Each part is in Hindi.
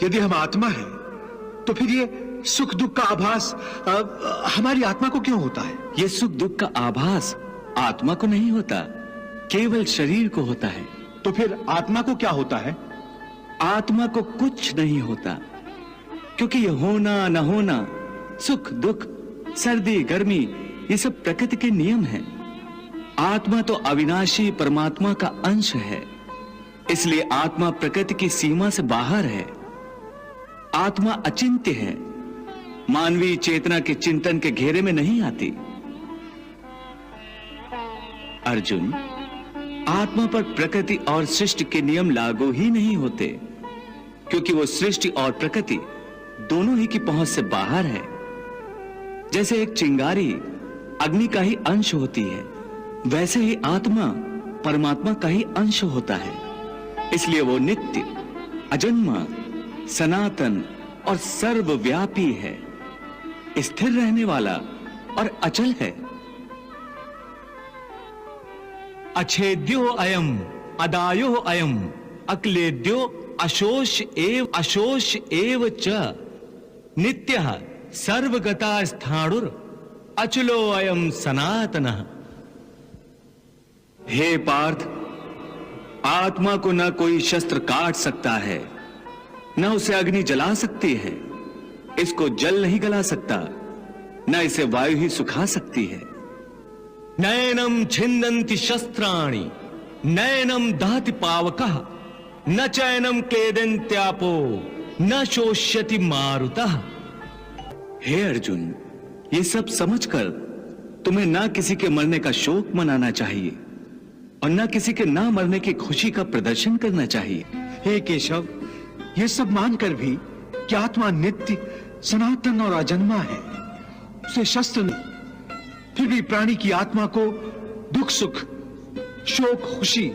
यदि हम आत्मा हैं, तो फिर ये सुख दुख का आभास हमारी आत्मा को क्यों होता है? ये सुख दुख का आभास आत्मा को नहीं होता, केवल शरीर को होता है। तो फिर आत्मा को क्या होता है? आत्मा को कुछ नहीं होता, क्योंकि ये होना न होना, सुख दुख, सर्दी गर्मी, ये सब प्रकृति के नियम हैं। आत्मा तो अविनाशी परमात्मा का अंश है, इसलिए आत्मा प्रकृति की सीमा से बाहर है। आत्मा अचिंत्य है, मानवीय चेतना के चिंतन के घेरे में नहीं आती। अर्जुन, आत्मा पर प्रकृति और सृष्टि के नियम लागू ही नहीं होते, क्योंकि वो सृष्टि और प्रकृति दोनों ही की पहुंच से बाहर है। जैसे एक चिंगारी अग्नि का ही अंश होती है, वैसे ही आत्मा परमात्मा का ही अंश होता है। इसलिए वो नित्य, अजन्मा, सनातन और सर्वव्यापी है, स्थिर रहने वाला और अचल है। अछेद्यो अयम अदायो अयम अक्लेद्यो अशोष एव च नित्यः सर्वगता स्थाणुर अचलो अयम सनातनः। हे पार्थ, आत्मा को न कोई शस्त्र काट सकता है, न उसे अग्नि जला सकती है, इसको जल नहीं गला सकता, न इसे वायु ही सुखा सकती है। नैनम छिन्दन्ति शस्त्राणि नैनम दहति पावकः न चैनम क्लेदन्त्यापो न शोष्यति मारुतः। हे अर्जुन, ये सब समझकर तुम्हें ना किसी के मरने का शोक मनाना चाहिए और ना किसी के ना मरने की खुशी का प्रदर्शन करना चाहिए। हे केशव, ये सब मानकर भी कि आत्मा नित्य, सनातन और अजन्मा है, उसे शस्त्र नहीं, फिर भी प्राणी की आत्मा को दुख सुख, शोक खुशी,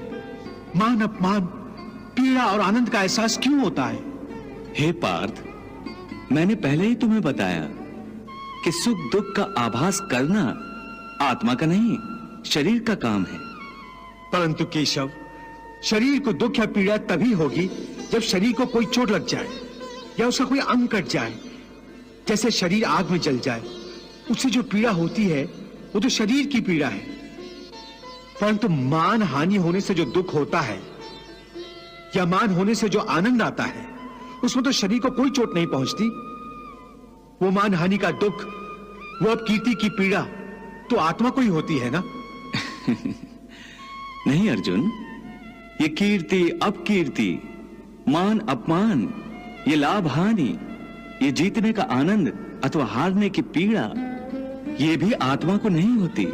मान अपमान, पीड़ा और आनंद का एहसास क्यों होता है? हे पार्थ, मैंने पहले ही तुम्हें बताया कि सुख दुख का आभास करना आत्मा का नहीं, शरीर का काम है। परंतु केशव, शरीर को दुख या पीड़ा तभी होगी जब शरीर को कोई चोट लग जाए या उसका कोई अंग कट जाए। जैसे शरीर आग में जल जाए, उससे जो पीड़ा होती है वो तो शरीर की पीड़ा है। परंतु मान हानि होने से जो दुख होता है या मान होने से जो आनंद आता है, उसमें तो शरीर को कोई चोट नहीं पहुंचती। वो मान हानि का दुख, वो अपकीर्ति की पीड़ा तो आत्मा को ही होती है ना? नहीं अर्जुन, ये कीर्ति अपकीर्ति, मान अपमान, ये लाभ हानि, ये जीतने का आनंद अथवा हारने की पीड़ा, ये भी आत्मा को नहीं होती।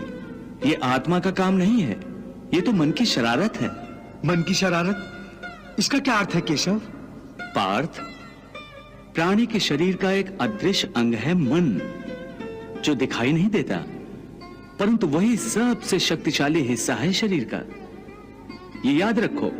ये आत्मा का काम नहीं है, ये तो मन की शरारत है। मन की शरारत, इसका क्या अर्थ है केशव? पार्थ, प्राणी के शरीर का एक अदृश्य अंग है मन, जो दिखाई नहीं देता, परंतु वही सबसे शक्तिशाली हिस्सा है शरीर का। ये याद रखो,